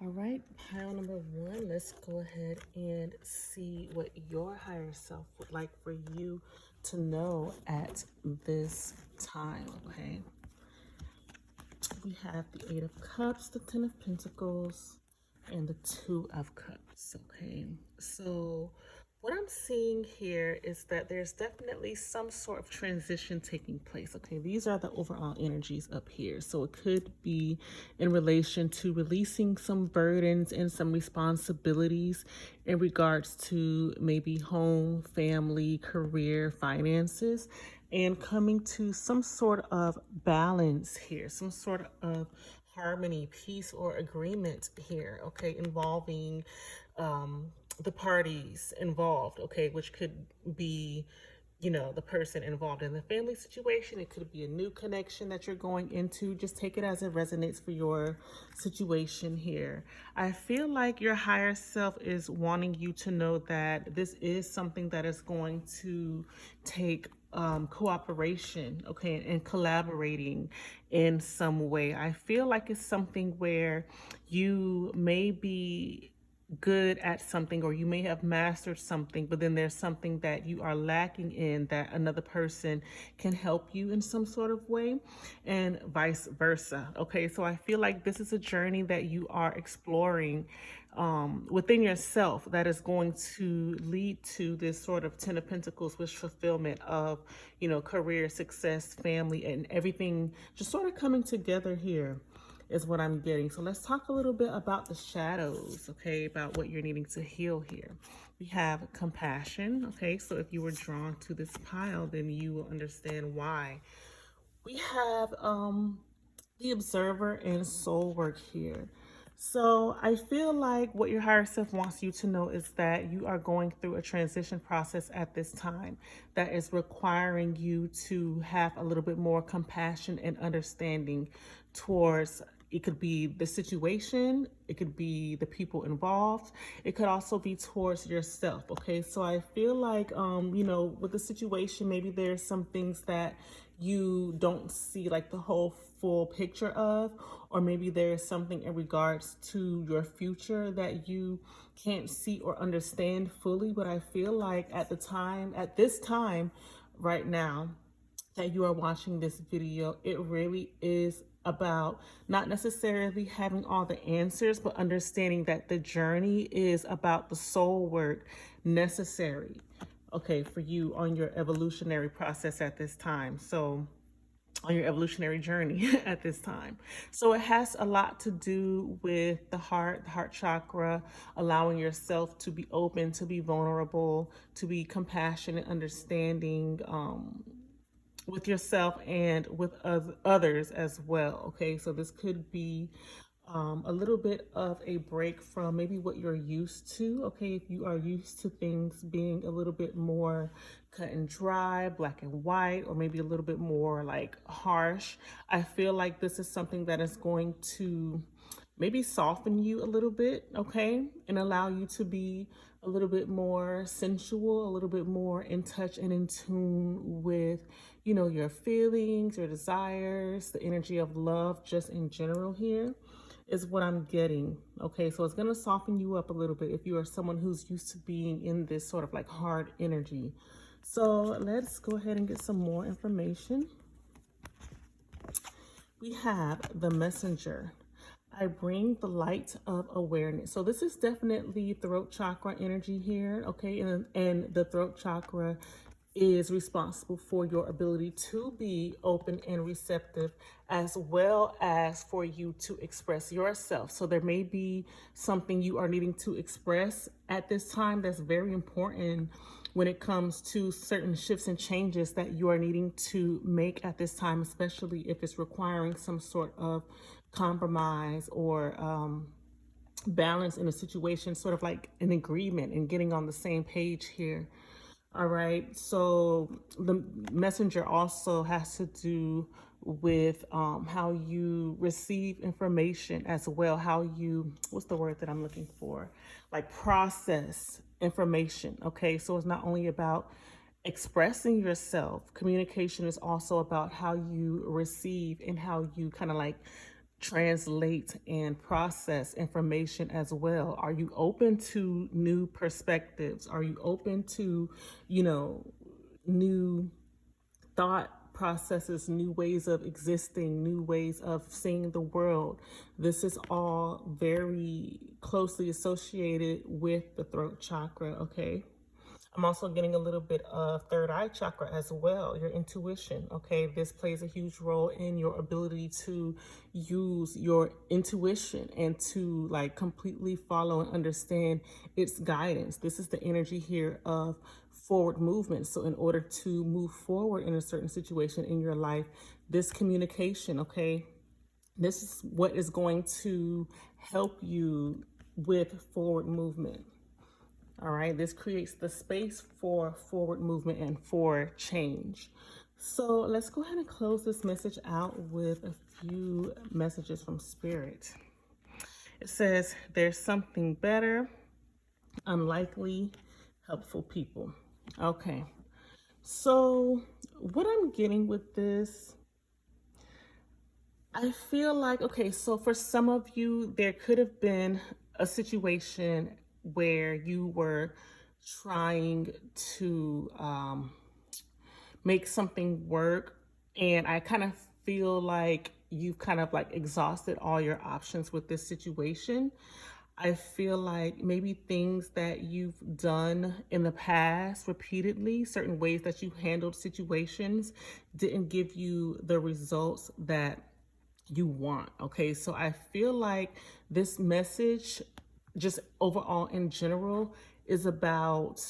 All right, pile number one, let's go ahead and see what your higher self would like for you to know at this time, okay? We have the Eight of Cups, the Ten of Pentacles, and the Two of Cups, okay? So what I'm seeing here is that there's definitely some sort of transition taking place, okay? These are the overall energies up here. So it could be in relation to releasing some burdens and some responsibilities in regards to maybe home, family, career, finances, and coming to some sort of balance here, some sort of harmony, peace, or agreement here, okay, involving the parties involved, okay, which could be, the person involved in the family situation. It could be a new connection that you're going into. Just take it as it resonates for your situation here. I feel like your higher self is wanting you to know that this is something that is going to take cooperation, okay, and collaborating in some way. I feel like it's something where you may be good at something, or you may have mastered something, but then there's something that you are lacking in that another person can help you in some sort of way, and vice versa. Okay, so I feel like this is a journey that you are exploring within yourself that is going to lead to this sort of Ten of Pentacles, which fulfillment of, career, success, family, and everything just sort of coming together here is what I'm getting. So let's talk a little bit about the shadows, okay, about what you're needing to heal here. We have compassion, okay, so if you were drawn to this pile, then you will understand why. We have the observer and soul work here. So I feel like what your higher self wants you to know is that you are going through a transition process at this time that is requiring you to have a little bit more compassion and understanding towards, it could be the situation, it could be the people involved, it could also be towards yourself. Okay, so I feel like with the situation, maybe there's some things that you don't see like the whole full picture of, or maybe there's something in regards to your future that you can't see or understand fully. But I feel like at this time right now that you are watching this video, it really is about not necessarily having all the answers, but understanding that the journey is about the soul work necessary, okay, for you on your evolutionary process at this time. So on your evolutionary journey at this time. So it has a lot to do with the heart chakra, allowing yourself to be open, to be vulnerable, to be compassionate, understanding, with yourself and with others as well. Okay, so this could be a little bit of a break from maybe what you're used to. Okay, if you are used to things being a little bit more cut and dry, black and white, or maybe a little bit more like harsh, I feel like this is something that is going to maybe soften you a little bit, okay, and allow you to be a little bit more sensual, a little bit more in touch and in tune with, your feelings, your desires, the energy of love, just in general here is what I'm getting. Okay, so it's going to soften you up a little bit if you are someone who's used to being in this sort of like hard energy. So let's go ahead and get some more information. We have the messenger. I bring the light of awareness. So this is definitely throat chakra energy here, okay? And the throat chakra is responsible for your ability to be open and receptive, as well as for you to express yourself. So there may be something you are needing to express at this time that's very important when it comes to certain shifts and changes that you are needing to make at this time, especially if it's requiring some sort of compromise or balance in a situation, sort of like an agreement and getting on the same page here. All right, so the messenger also has to do with how you receive information as well, how you, what's the word that I'm looking for? Like process information, okay? So it's not only about expressing yourself, communication is also about how you receive and how you kind of like translate and process information as well? Are you open to new perspectives? Are you open to, new thought processes, new ways of existing, new ways of seeing the world? This is all very closely associated with the throat chakra, okay? I'm also getting a little bit of third eye chakra as well, your intuition. Okay, this plays a huge role in your ability to use your intuition and to like completely follow and understand its guidance. This is the energy here of forward movement. So in order to move forward in a certain situation in your life, this communication, okay, this is what is going to help you with forward movement. All right, this creates the space for forward movement and for change. So let's go ahead and close this message out with a few messages from Spirit. It says, there's something better, unlikely, helpful people. Okay, so what I'm getting with this, I feel like, okay, so for some of you, there could have been a situation where you were trying to make something work, and I kind of feel like you've kind of like exhausted all your options with this situation. I feel like maybe things that you've done in the past repeatedly, certain ways that you handled situations, didn't give you the results that you want. Okay, so I feel like this message, just overall in general, is about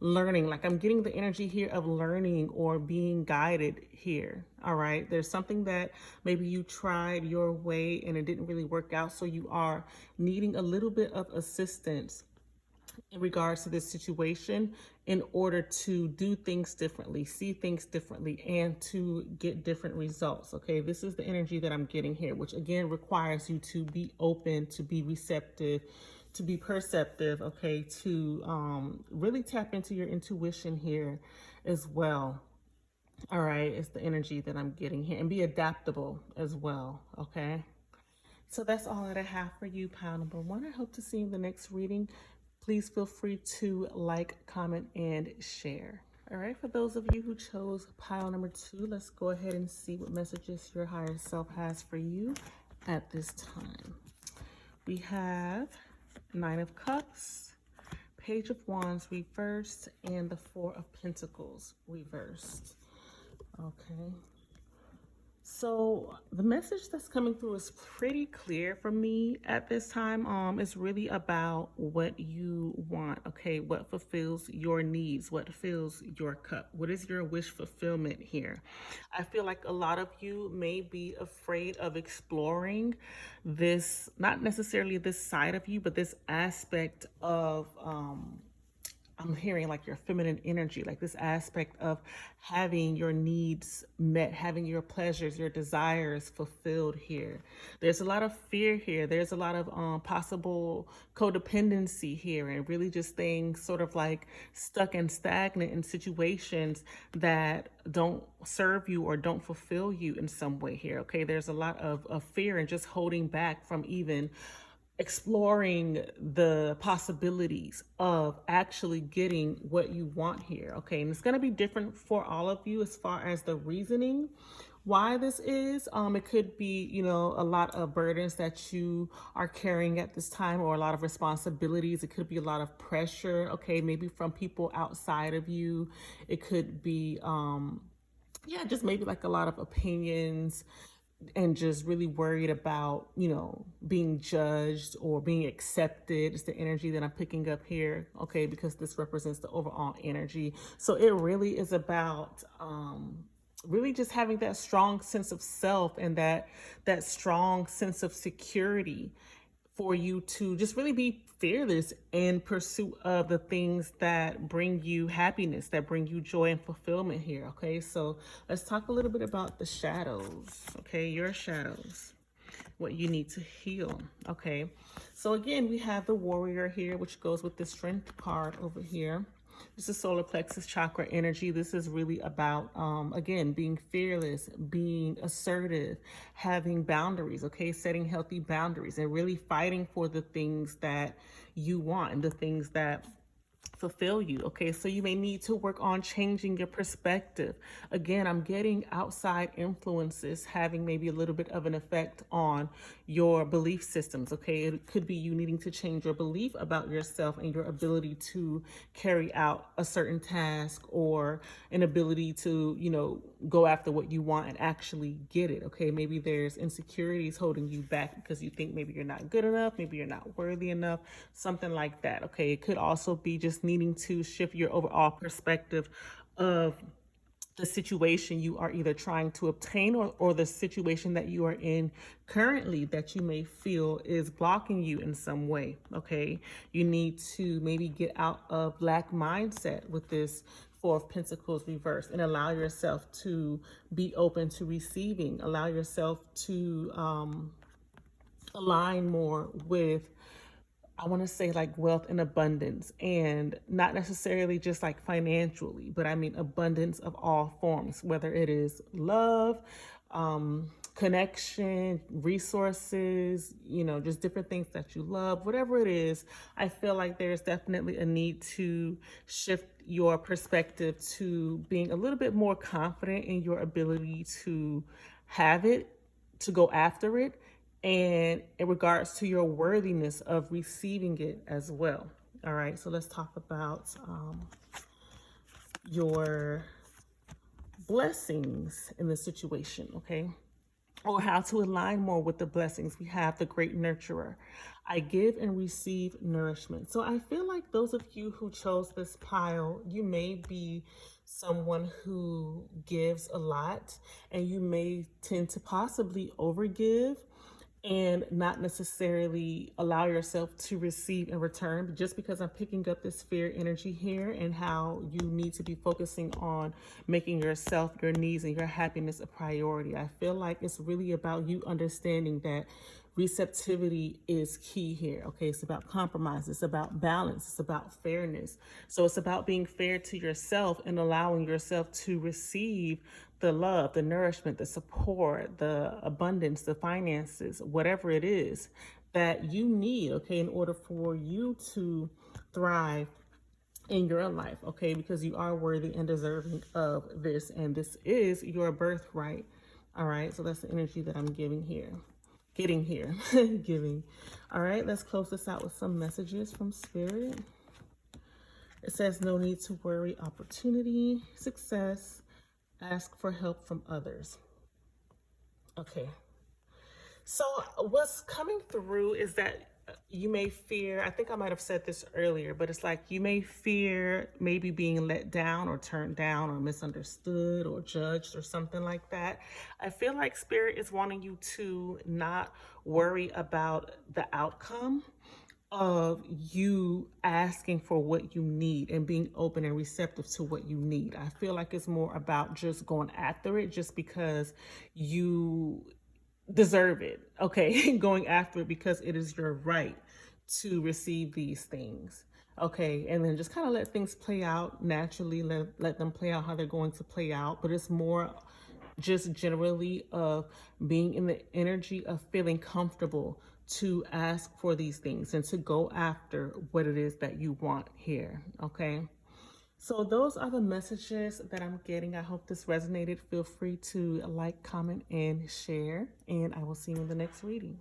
learning. Like I'm getting the energy here of learning or being guided here. All right, there's something that maybe you tried your way and it didn't really work out, so you are needing a little bit of assistance in regards to this situation in order to do things differently, see things differently, and to get different results. Okay, this is the energy that I'm getting here, which again requires you to be open, to be receptive, to be perceptive, okay, to really tap into your intuition here as well. All right, it's the energy that I'm getting here, and be adaptable as well, okay? So that's all that I have for you, pile number one. I hope to see you in the next reading. Please feel free to like, comment, and share. All right, for those of you who chose pile number two, let's go ahead and see what messages your higher self has for you at this time. We have Nine of Cups, Page of Wands reversed, and the Four of Pentacles reversed. Okay. So the message that's coming through is pretty clear for me at this time. It's really about what you want, okay? What fulfills your needs, what fills your cup, what is your wish fulfillment here? I feel like a lot of you may be afraid of exploring this, not necessarily this side of you, but this aspect of I'm hearing like your feminine energy, like this aspect of having your needs met, having your pleasures, your desires fulfilled here. There's a lot of fear here. There's a lot of possible codependency here, and really just staying sort of like stuck and stagnant in situations that don't serve you or don't fulfill you in some way here. Okay, there's a lot of fear and just holding back from even exploring the possibilities of actually getting what you want here. Okay, and it's going to be different for all of you as far as the reasoning why this is. It could be, a lot of burdens that you are carrying at this time, or a lot of responsibilities. It could be a lot of pressure, okay, maybe from people outside of you. It could be just maybe like a lot of opinions, and just really worried about, being judged or being accepted. It's the energy that I'm picking up here, okay, because this represents the overall energy. So it really is about really just having that strong sense of self, and that strong sense of security for you to just really be fearless in pursuit of the things that bring you happiness, that bring you joy and fulfillment here. Okay, so let's talk a little bit about the shadows. Okay, your shadows, what you need to heal. Okay, so again, we have the Warrior here, which goes with the Strength card over here. This is solar plexus chakra energy. This is really about, again, being fearless, being assertive, having boundaries, okay, setting healthy boundaries, and really fighting for the things that you want and the things that fulfill you. Okay, so you may need to work on changing your perspective. Again, I'm getting outside influences having maybe a little bit of an effect on your belief systems. Okay, it could be you needing to change your belief about yourself and your ability to carry out a certain task, or an ability to, go after what you want and actually get it. Okay, maybe there's insecurities holding you back because you think maybe you're not good enough, maybe you're not worthy enough, something like that. Okay, it could also be just needing to shift your overall perspective of the situation you are either trying to obtain, or the situation that you are in currently that you may feel is blocking you in some way. Okay, you need to maybe get out of lack mindset with this Four of Pentacles reverse and allow yourself to be open to receiving, allow yourself to align more with, I want to say, like wealth and abundance, and not necessarily just like financially, but I mean abundance of all forms, whether it is love, connection, resources, just different things that you love, whatever it is. I feel like there's definitely a need to shift your perspective to being a little bit more confident in your ability to have it, to go after it, and in regards to your worthiness of receiving it as well. All right, so let's talk about your blessings in the situation, okay? Or how to align more with the blessings. We have the Great Nurturer. I give and receive nourishment. So I feel like those of you who chose this pile, you may be someone who gives a lot, and you may tend to possibly overgive and not necessarily allow yourself to receive in return. But just because I'm picking up this fear energy here, and how you need to be focusing on making yourself, your needs, and your happiness a priority, I feel like it's really about you understanding that receptivity is key here. Okay, it's about compromise, it's about balance, it's about fairness. So it's about being fair to yourself and allowing yourself to receive the love, the nourishment, the support, the abundance, the finances, whatever it is that you need, okay, in order for you to thrive in your life, okay, because you are worthy and deserving of this, and this is your birthright. All right, so that's the energy that I'm getting here. Giving. All right, let's close this out with some messages from Spirit. It says, no need to worry, opportunity, success, ask for help from others. Okay, so what's coming through is that you may fear, I think I might have said this earlier, but it's like you may fear maybe being let down or turned down or misunderstood or judged or something like that. I feel like Spirit is wanting you to not worry about the outcome of you asking for what you need and being open and receptive to what you need. I feel like it's more about just going after it just because you deserve it. Okay, going after it because it is your right to receive these things. Okay, and then just kind of let things play out naturally, let them play out how they're going to play out. But it's more just generally of being in the energy of feeling comfortable to ask for these things and to go after what it is that you want here. Okay, so those are the messages that I'm getting. I hope this resonated. Feel free to like, comment, and share, and I will see you in the next reading.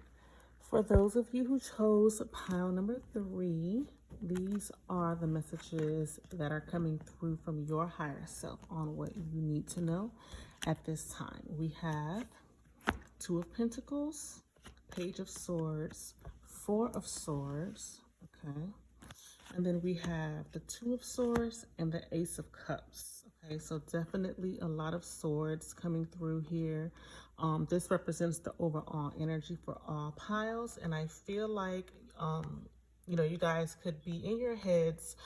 For those of you who chose pile number 3, these are the messages that are coming through from your higher self on what you need to know at this time. We have Two of Pentacles, Page of Swords, Four of Swords, okay? And then we have the Two of Swords and the Ace of Cups. Okay, so definitely a lot of swords coming through here. This represents the overall energy for all piles. And I feel like, you guys could be in your heads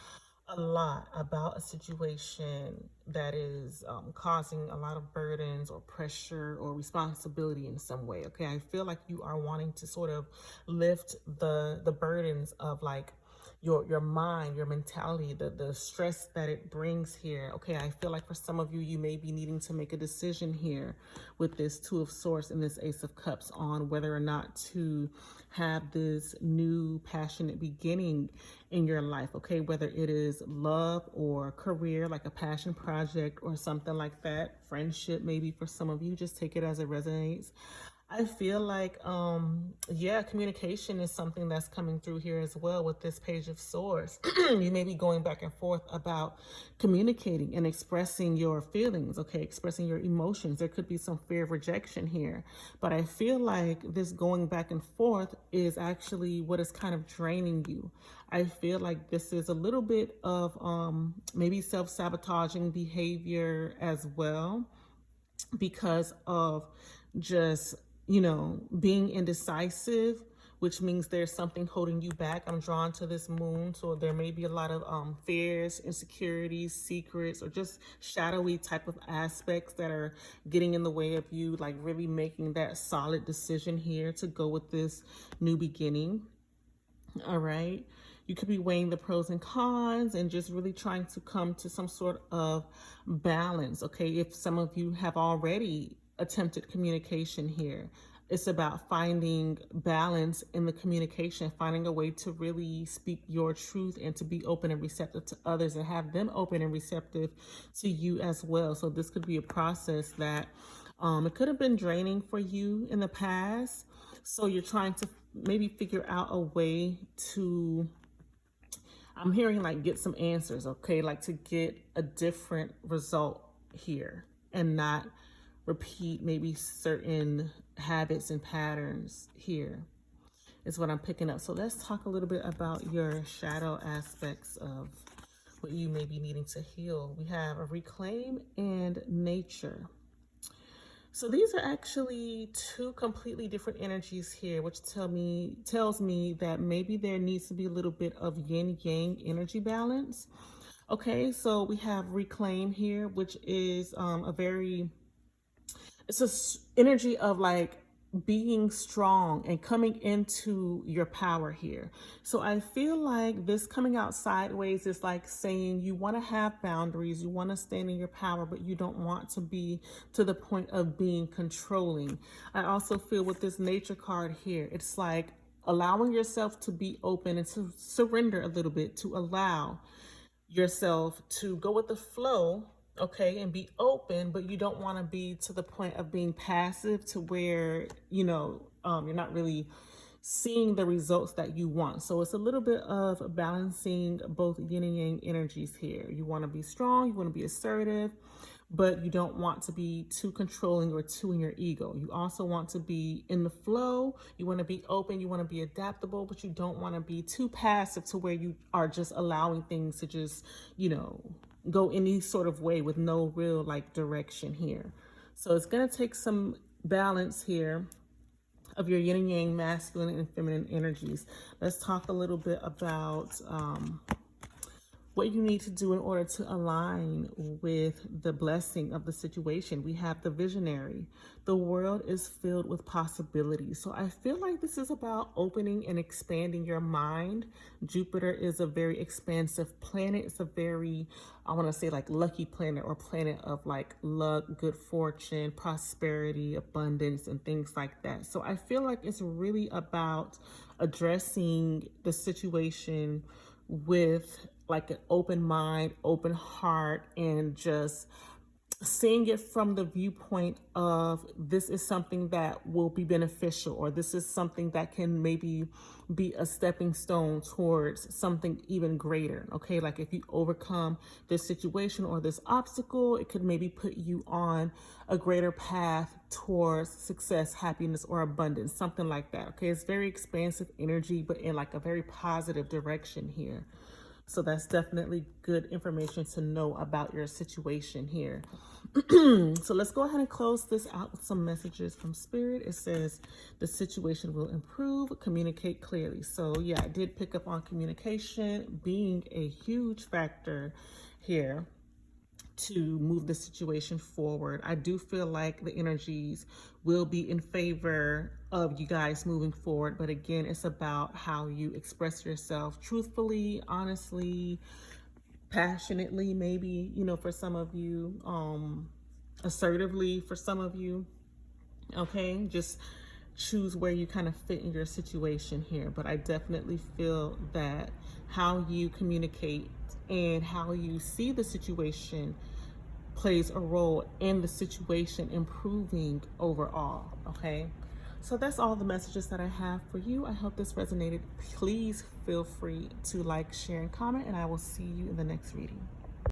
a lot about a situation that is causing a lot of burdens or pressure or responsibility in some way. Okay, I feel like you are wanting to sort of lift the burdens of like your mind, your mentality, the stress that it brings here. Okay, I feel like for some of you, you may be needing to make a decision here with this Two of Swords and this Ace of Cups on whether or not to have this new passionate beginning in your life. Okay, whether it is love or career, like a passion project or something like that, friendship maybe for some of you, just take it as it resonates. I feel like, yeah, communication is something that's coming through here as well with this Page of Swords. You may be going back and forth about communicating and expressing your feelings, okay, expressing your emotions. There could be some fear of rejection here, but I feel like this going back and forth is actually what is kind of draining you. I feel like this is a little bit of maybe self-sabotaging behavior as well because of just, being indecisive, which means there's something holding you back. I'm drawn to this moon, so there may be a lot of fears, insecurities, secrets, or just shadowy type of aspects that are getting in the way of you, like really making that solid decision here to go with this new beginning. All right. You could be weighing the pros and cons and just really trying to come to some sort of balance. Okay. If some of you have already attempted communication here, it's about finding balance in the communication, finding a way to really speak your truth and to be open and receptive to others and have them open and receptive to you as well. So this could be a process that it could have been draining for you in the past. So you're trying to maybe figure out a way to, I'm hearing like get some answers, okay? Like to get a different result here and not repeat maybe certain habits and patterns here is what I'm picking up. So let's talk a little bit about your shadow aspects of what you may be needing to heal. We have a reclaim and nature. So these are actually two completely different energies here, which tells me that maybe there needs to be a little bit of yin yang energy balance. Okay, so we have reclaim here, which is it's a energy of like being strong and coming into your power here. So I feel like this coming out sideways is like saying you want to have boundaries, you want to stand in your power, but you don't want to be to the point of being controlling. I also feel with this nature card here, it's like allowing yourself to be open and to surrender a little bit, to allow yourself to go with the flow, okay, and be open, but you don't want to be to the point of being passive to where, you're not really seeing the results that you want. So it's a little bit of balancing both yin and yang energies here. You want to be strong, you want to be assertive, but you don't want to be too controlling or too in your ego. You also want to be in the flow. You want to be open, you want to be adaptable, but you don't want to be too passive to where you are just allowing things to just, go any sort of way with no real like direction here. So it's going to take some balance here of your yin and yang, masculine and feminine energies. Let's talk a little bit about what you need to do in order to align with the blessing of the situation. We have the visionary. The world is filled with possibilities. So I feel like this is about opening and expanding your mind. Jupiter is a very expansive planet. It's a very, I want to say like lucky planet or planet of like luck, good fortune, prosperity, abundance, and things like that. So I feel like it's really about addressing the situation with like an open mind, open heart, and just seeing it from the viewpoint of this is something that will be beneficial, or this is something that can maybe be a stepping stone towards something even greater. Okay, like if you overcome this situation or this obstacle, it could maybe put you on a greater path towards success, happiness, or abundance, something like that. Okay, it's very expansive energy, but in like a very positive direction here. So that's definitely good information to know about your situation here. So let's go ahead and close this out with some messages from Spirit. It says the situation will improve, communicate clearly. So yeah, I did pick up on communication being a huge factor here. to move the situation forward. I do feel like the energies will be in favor of you guys moving forward, but again, it's about how you express yourself truthfully, honestly, passionately, maybe, you know, for some of you, assertively for some of you. Okay, just choose where you kind of fit in your situation here. But I definitely feel that how you communicate and how you see the situation plays a role in the situation improving overall. Okay, so that's all the messages that I have for you. I hope this resonated. Please feel free to like, share, and comment, and I will see you in the next reading.